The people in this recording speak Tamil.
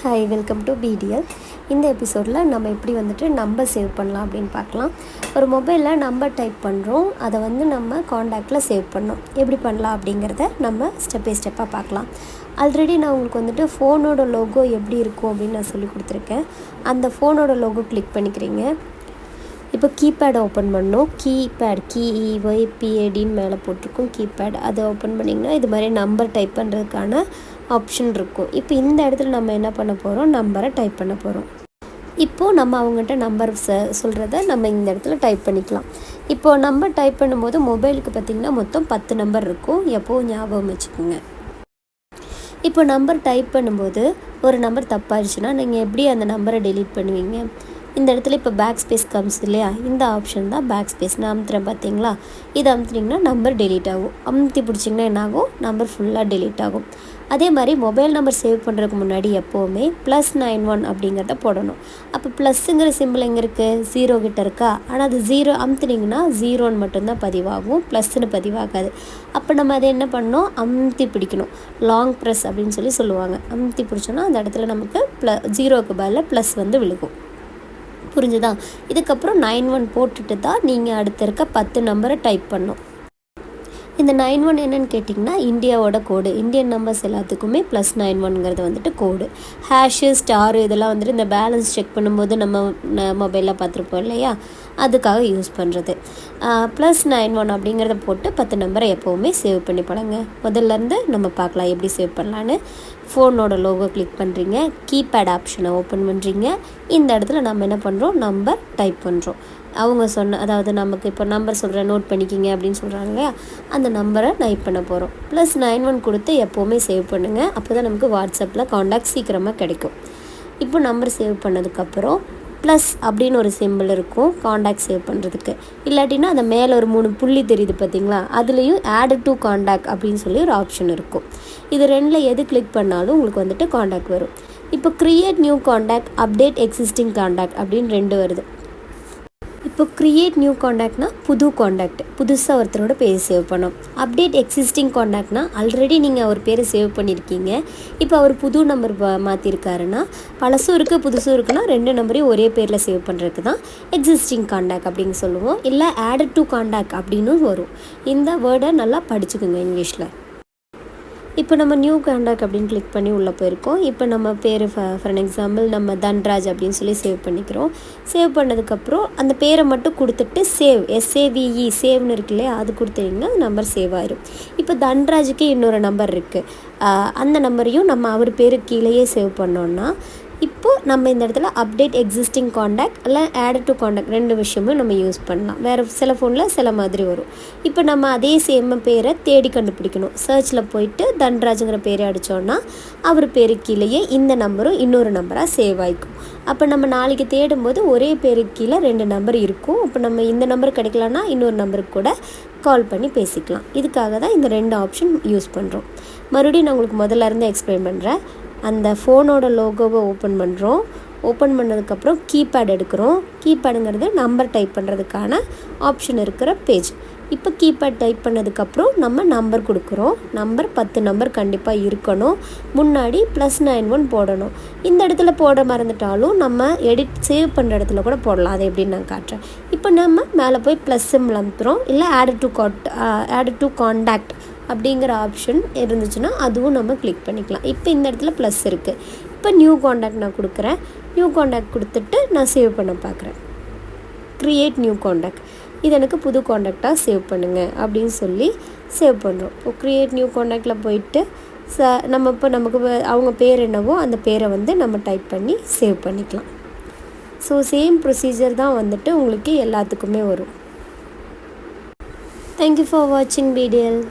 Hi, welcome to PDL. இந்த எபிசோடில் நம்ம எப்படி நம்பர் சேவ் பண்ணலாம் அப்படின்னு பார்க்கலாம். ஒரு மொபைலில் நம்பர் டைப் பண்ணுறோம், அதை நம்ம காண்டாக்டில் சேவ் பண்ணோம். எப்படி பண்ணலாம் அப்படிங்கிறத நம்ம ஸ்டெப் பை ஸ்டெப்பாக பார்க்கலாம். ஆல்ரெடி நான் உங்களுக்கு ஃபோனோட லோகோ எப்படி இருக்கும் அப்படின்னு நான் சொல்லி கொடுத்துருக்கேன். அந்த ஃபோனோட லோகோ கிளிக் பண்ணிக்கிறீங்க. இப்போ கீபேடை ஓப்பன் பண்ணணும். கீபேட் KEYPADன்னு மேலே போட்டிருக்கும் கீபேட். அதை ஓப்பன் பண்ணிங்கன்னா இது மாதிரி நம்பர் டைப் பண்ணுறதுக்கான ஆப்ஷன் இருக்கும். இப்போ இந்த இடத்துல நம்ம என்ன பண்ண போகிறோம், நம்பரை டைப் பண்ண போகிறோம். இப்போது நம்ம அவங்ககிட்ட நம்பர் சொல்கிறத நம்ம இந்த இடத்துல டைப் பண்ணிக்கலாம். இப்போது நம்பர் டைப் பண்ணும்போது மொபைலுக்கு பார்த்திங்கன்னா மொத்தம் 10 நம்பர் இருக்கும். எப்போவும் ஞாபகம் வச்சுக்கோங்க. இப்போ நம்பர் டைப் பண்ணும்போது ஒரு நம்பர் தப்பாகிடுச்சுன்னா நீங்கள் எப்படி அந்த நம்பரை டெலீட் பண்ணுவீங்க? இந்த இடத்துல இப்போ பேக் ஸ்பேஸ் கம்ஸ் இல்லையா, இந்த ஆப்ஷன் தான் பேக் ஸ்பேஸ். நான் அமுத்துறேன் பார்த்தீங்களா, இதை அமுத்துனீங்கன்னா நம்பர் டெலீட் ஆகும். அமுத்தி பிடிச்சிங்கன்னா என்ன ஆகும், நம்பர் ஃபுல்லாக டெலீட் ஆகும். அதே மாதிரி மொபைல் நம்பர் சேவ் பண்ணுறதுக்கு முன்னாடி எப்போவுமே +91 அப்படிங்கிறத போடணும். அப்போ ப்ளஸ்ஸுங்கிற சிம்பிள் எங்கே இருக்குது, 0 கிட்ட இருக்கா. ஆனால் அது 0 அமுத்துனீங்கன்னா 0ன்னு மட்டும்தான் பதிவாகும், +ன்னு பதிவாகாது. அப்போ நம்ம அதை என்ன பண்ணணும், அமுத்தி பிடிக்கணும். லாங் ப்ரெஸ் அப்படின்னு சொல்லுவாங்க. அமுத்தி பிடிச்சோன்னா அந்த இடத்துல நமக்கு 0க்கு பதில் ப்ளஸ் விழுகும். புரிஞ்சுதா? இதுக்கப்புறம் 91 போட்டுட்டு தான் நீங்கள் அடுத்த இருக்க 10 நம்பரை டைப் பண்ணணும். இந்த 91 என்னன்னு கேட்டிங்கன்னா இந்தியாவோட கோடு. இந்தியன் நம்பர்ஸ் எல்லாத்துக்குமே +91ங்கிறது கோடு. ஹேஷு ஸ்டாரு இதெல்லாம் இந்த பேலன்ஸ் செக் பண்ணும்போது நம்ம மொபைலில் பார்த்துருப்போம் இல்லையா, அதுக்காக யூஸ் பண்ணுறது. +91 அப்படிங்கிறத போட்டு 10 நம்பரை எப்போவுமே சேவ் பண்ணி பழங்க. முதல்லேருந்து நம்ம பார்க்கலாம் எப்படி சேவ் பண்ணலான்னு. ஃபோனோட லோகோ கிளிக் பண்ணுறீங்க, கீபேட் ஆப்ஷனை ஓப்பன் பண்ணுறீங்க. இந்த இடத்துல நம்ம என்ன பண்ணுறோம், நம்பர் டைப் பண்ணுறோம். அவங்க அதாவது நமக்கு இப்போ நம்பர் சொல்கிறேன் நோட் பண்ணிக்கிங்க அப்படின்னு சொல்கிறாங்க இல்லையா, அந்த நம்பரை டைப் பண்ண போகிறோம். +91 கொடுத்து எப்போவுமே சேவ் பண்ணுங்கள். அப்போ தான் நமக்கு வாட்ஸ்அப்பில் காண்டாக்ட் சீக்கிரமாக கிடைக்கும். இப்போ நம்பர் சேவ் பண்ணதுக்கப்புறம் ப்ளஸ் அப்படின்னு ஒரு சிம்பிள் இருக்கும் காண்டாக்ட் சேவ் பண்ணுறதுக்கு. இல்லாட்டினா அந்த மேலே ஒரு 3 புள்ளி தெரியுது பார்த்தீங்களா, அதுலேயும் ஆட் டு காண்டாக்ட் அப்படின்னு ஒரு ஆப்ஷன் இருக்கும். இது ரெண்டில் எது கிளிக் பண்ணாலும் உங்களுக்கு காண்டாக்ட் வரும். இப்போ create new contact, update existing contact அப்படின்னு 2 வருது. இப்போ க்ரியேட் நியூ காண்டாக்ட்னா புது காண்டாக்ட், புதுசாக ஒருத்தரோட பேர் சேவ் பண்ணோம். அப்டேட் எக்ஸிஸ்டிங் காண்டாக்ட்னா ஆல்ரெடி நீங்கள் அவர் பேரை சேவ் பண்ணியிருக்கீங்க, இப்போ அவர் புது நம்பர் மாற்றிருக்காருன்னா, பழசும் இருக்குது புதுசும் இருக்குன்னா 2 நம்பரையும் ஒரே பேரில் சேவ் பண்ணுறதுக்கு தான் எக்ஸிஸ்டிங் காண்டாக்ட் அப்படின்னு சொல்லுவோம். இல்லை ஆட் டு காண்டாக்ட் அப்படின்னு வரும். இந்த வேர்டை நல்லா படிச்சுக்கோங்க இங்கிலீஷில். இப்போ நம்ம நியூ காண்டாக்ட் அப்படின்னு கிளிக் பண்ணி உள்ளே போயிருக்கோம். இப்போ நம்ம பேர் ஃபார் எக்ஸாம்பிள் நம்ம தன்ராஜ் அப்படின்னு சேவ் பண்ணிக்கிறோம். சேவ் பண்ணதுக்கப்புறம் அந்த பேரை மட்டும் கொடுத்துட்டு SAVE சேவ்னு இருக்கு இல்லையா, அது கொடுத்தீங்கன்னா நம்பர் சேவ் ஆயிரும். இப்போ தன்ராஜுக்கு இன்னொரு நம்பர் இருக்குது, அந்த நம்பரையும் நம்ம அவர் பேருக்கு கீழேயே சேவ் பண்ணோன்னா இப்போது நம்ம இந்த இடத்துல அப்டேட் எக்ஸிஸ்டிங் காண்டாக்ட் இல்லை ஆட் டு காண்டாக்ட் 2 விஷயமும் நம்ம யூஸ் பண்ணலாம். வேறு சில ஃபோனில் சில மாதிரி வரும். இப்போ நம்ம அதே சேம் பேரை தேடி கண்டுபிடிக்கணும். சர்ச்சில் போயிட்டு தன்ராஜுங்கிற பேரை அடித்தோன்னா அவர் பேருக்கு கீழேயே இந்த நம்பரும் இன்னொரு நம்பராக சேவ் ஆகிக்கும். அப்போ நம்ம நாளைக்கு தேடும்போது ஒரே பேருக்கு கீழே 2 நம்பர் இருக்கும். அப்போ நம்ம இந்த நம்பர் கிடைக்கலன்னா இன்னொரு நம்பருக்கு கூட கால் பண்ணி பேசிக்கலாம். இதுக்காக தான் இந்த 2 ஆப்ஷன் யூஸ் பண்ணுறோம். மறுபடியும் நான் உங்களுக்கு முதல்ல இருந்து எக்ஸ்பிளைன் பண்ணுறேன். அந்த ஃபோனோட லோகோவை ஓப்பன் பண்ணுறோம். ஓப்பன் பண்ணதுக்கப்புறம் கீபேட் எடுக்கிறோம். கீபேடுங்கிறது நம்பர் டைப் பண்ணுறதுக்கான ஆப்ஷன் இருக்கிற பேஜ். இப்போ கீபேட் டைப் பண்ணதுக்கப்புறம் நம்ம நம்பர் கொடுக்குறோம். நம்பர் 10 நம்பர் கண்டிப்பாக இருக்கணும். முன்னாடி +91 போடணும். இந்த இடத்துல போட மறந்துட்டாலும் நம்ம சேவ் பண்ணுற இடத்துல கூட போடலாம். அதை எப்படின்னு நான் காட்டுறேன். இப்போ நம்ம மேலே போய் ப்ளஸ் சிம்பிள் அமுத்துறோம். இல்லை ஆட் டு காண்டாக்ட் அப்படிங்கிற ஆப்ஷன் இருந்துச்சுன்னா அதுவும் நம்ம கிளிக் பண்ணிக்கலாம். இப்போ இந்த இடத்துல ப்ளஸ் இருக்குது. இப்போ நியூ காண்டாக்ட் நான் கொடுக்குறேன். நியூ காண்டாக்ட் கொடுத்துட்டு நான் சேவ் பண்ண பார்க்குறேன். க்ரியேட் நியூ காண்டாக்ட், இது எனக்கு புது காண்டாக்டாக சேவ் பண்ணுங்கள் அப்படின்னு சொல்லி சேவ் பண்ணுறோம். இப்போ க்ரியேட் நியூ காண்டாக்டில் போயிட்டு நம்ம இப்போ நமக்கு அவங்க பேர் என்னவோ அந்த பேரை நம்ம டைப் பண்ணி சேவ் பண்ணிக்கலாம். ஸோ சேம் ப்ரொசீஜர் தான் உங்களுக்கு எல்லாத்துக்குமே வரும். தேங்க்யூ ஃபார் வாட்சிங் பிடிஎல்.